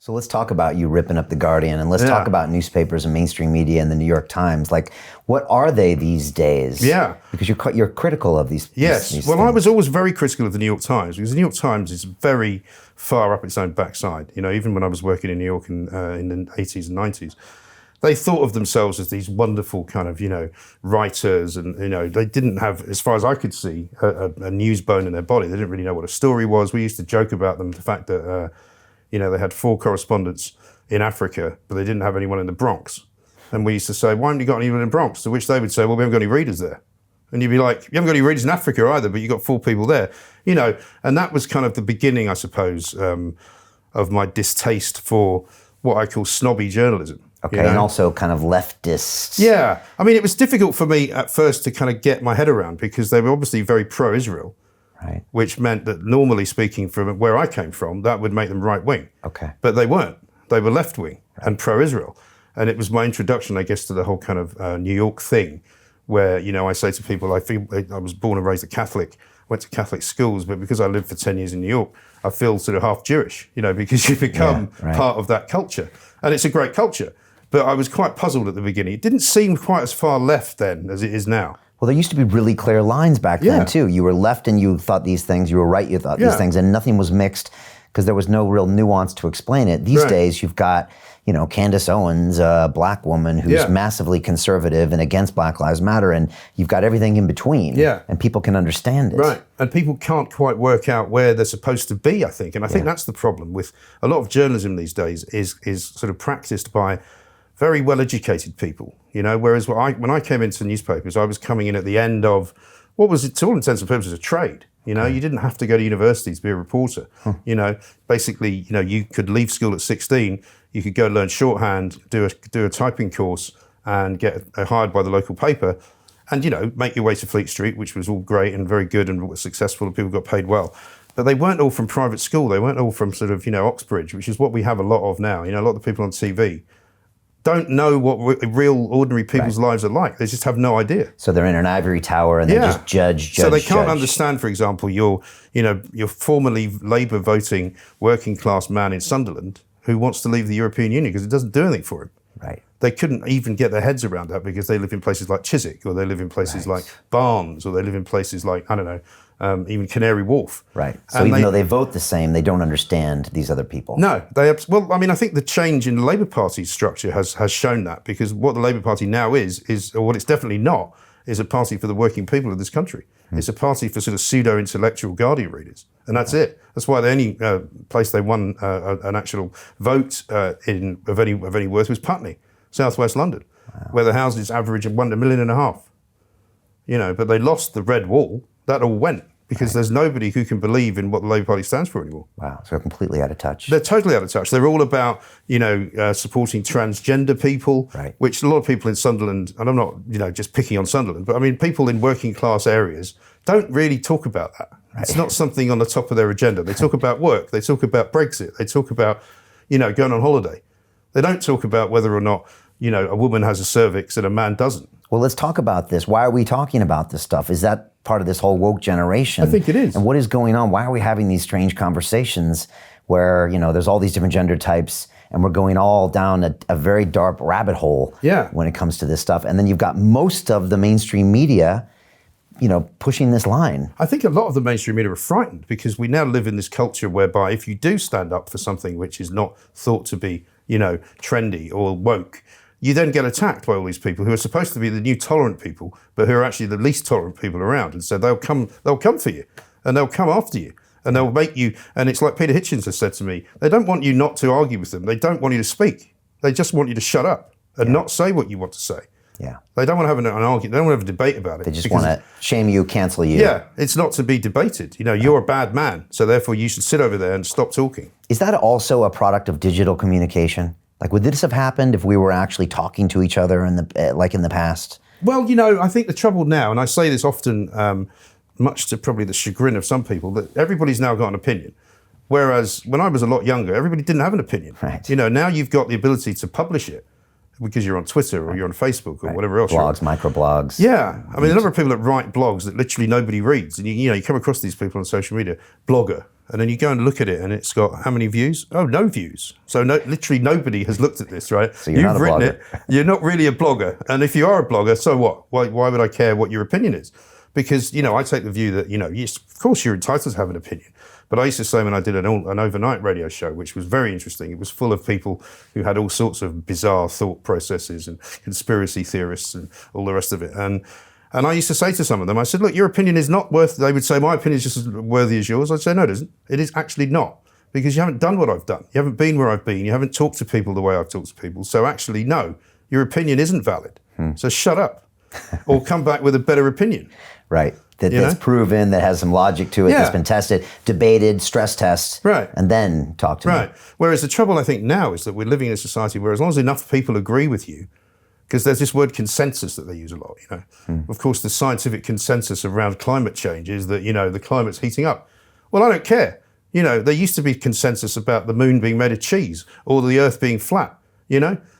So let's talk about you ripping up the Guardian, and let's talk about newspapers and mainstream media and the New York Times. Like, what are they these days? Yeah. Because you're critical of these. Yes. These well, things. I was always very critical of the New York Times because the New York Times is very far up its own backside. You know, even when I was working in New York in the 80s and 90s, they thought of themselves as these wonderful kind of, writers, and, they didn't have, as far as I could see, a news bone in their body. They didn't really know what a story was. We used to joke about them, the fact that, they had 4 correspondents in Africa, but they didn't have anyone in the Bronx. And we used to say, why haven't you got anyone in the Bronx? To which they would say, well, we haven't got any readers there. And you'd be like, you haven't got any readers in Africa either, but you've got 4 people there. And that was kind of the beginning, I suppose, of my distaste for what I call snobby journalism. Okay, and also kind of leftist. Yeah. I mean, it was difficult for me at first to kind of get my head around because they were obviously very pro-Israel. Right. Which meant that normally speaking from where I came from, that would make them right-wing. Okay. But they weren't. They were left-wing and pro-Israel. And it was my introduction, I guess, to the whole kind of New York thing where, I say to people, I was born and raised a Catholic, went to Catholic schools, but because I lived for 10 years in New York, I feel sort of half Jewish, because you become part of that culture. And it's a great culture. But I was quite puzzled at the beginning. It didn't seem quite as far left then as it is now. Well, there used to be really clear lines back then, too. You were left and you thought these things, you were right, you thought these things, and nothing was mixed because there was no real nuance to explain it. These days, you've got, Candace Owens, a black woman who's massively conservative and against Black Lives Matter, and you've got everything in between, and people can understand it. Right, and people can't quite work out where they're supposed to be, I think. And I think that's the problem with a lot of journalism these days is sort of practiced by very well-educated people, whereas when I came into newspapers, I was coming in at the end of what was, to all intents and purposes, a trade. You didn't have to go to university to be a reporter. Basically, you could leave school at 16, you could go learn shorthand, do a typing course and get hired by the local paper and, make your way to Fleet Street, which was all great and very good and successful and people got paid well. But they weren't all from private school. They weren't all from sort of, Oxbridge, which is what we have a lot of now. A lot of the people on TV don't know what real ordinary people's lives are like. They just have no idea. So they're in an ivory tower and they just judge. So they can't understand, for example, your formerly Labour voting working class man in Sunderland who wants to leave the European Union because it doesn't do anything for him. Right. They couldn't even get their heads around that because they live in places like Chiswick, or they live in places like Barnes, or they live in places like, I don't know, even Canary Wharf. Right. So even though they vote the same, they don't understand these other people. No. I think the change in the Labour Party's structure has shown that, because what the Labour Party now is, or what it's definitely not, is a party for the working people of this country. It's a party for sort of pseudo-intellectual Guardian readers. And that's it. That's why the only place they won an actual vote of any worth was Putney, southwest London, where the houses average $1.5 million. But they lost the red wall. That all went because there's nobody who can believe in what the Labour Party stands for anymore. Wow, so they're completely out of touch. They're totally out of touch. They're all about, supporting transgender people, which a lot of people in Sunderland, and I'm not, just picking on Sunderland, but I mean, people in working class areas don't really talk about that. Right. It's not something on the top of their agenda. They talk about work. They talk about Brexit. They talk about, going on holiday. They don't talk about whether or not, a woman has a cervix and a man doesn't. Well, let's talk about this. Why are we talking about this stuff? Is that part of this whole woke generation? I think it is. And what is going on? Why are we having these strange conversations where, there's all these different gender types and we're going all down a very dark rabbit hole when it comes to this stuff? And then you've got most of the mainstream media, pushing this line. I think a lot of the mainstream media are frightened because we now live in this culture whereby if you do stand up for something which is not thought to be, trendy or woke, you then get attacked by all these people who are supposed to be the new tolerant people, but who are actually the least tolerant people around. And so they'll come for you and they'll come after you and they'll make you, and it's like Peter Hitchens has said to me, they don't want you not to argue with them. They don't want you to speak. They just want you to shut up and not say what you want to say. Yeah. They don't want to have an argument. They don't want to have a debate about it. They just want to shame you, cancel you. Yeah, it's not to be debated. You're a bad man, so therefore you should sit over there and stop talking. Is that also a product of digital communication? Like, would this have happened if we were actually talking to each other in the past? Well, I think the trouble now, and I say this often, much to probably the chagrin of some people, that everybody's now got an opinion. Whereas when I was a lot younger, everybody didn't have an opinion. Right. Now you've got the ability to publish it because you're on Twitter or you're on Facebook or whatever else. Blogs, microblogs. Yeah. I mean, the number of people that write blogs that literally nobody reads. And you come across these people on social media, blogger, And then you go and look at it, and it's got how many views? Oh, no views. So literally nobody has looked at this, right? So you're not a written blogger. it. You're not really a blogger. And if you are a blogger, so what? Why would I care what your opinion is? Because, I take the view that, yes, of course you're entitled to have an opinion. But I used to say when I did an overnight radio show, which was very interesting, it was full of people who had all sorts of bizarre thought processes and conspiracy theorists and all the rest of it. And I used to say to some of them, I said, look, your opinion is not worth, they would say, my opinion is just as worthy as yours. I'd say, no, it isn't. It is actually not, because you haven't done what I've done. You haven't been where I've been. You haven't talked to people the way I've talked to people. So actually, no, your opinion isn't valid. So shut up or come back with a better opinion. Right. That's proven, that has some logic to it, that's been tested, debated, stress tests, and then talk to me. Right. Whereas the trouble, I think, now is that we're living in a society where as long as enough people agree with you, because there's this word consensus that they use a lot, Of course, the scientific consensus around climate change is that, the climate's heating up. Well, I don't care. There used to be consensus about the moon being made of cheese or the earth being flat,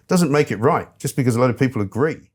Doesn't make it right just because a lot of people agree.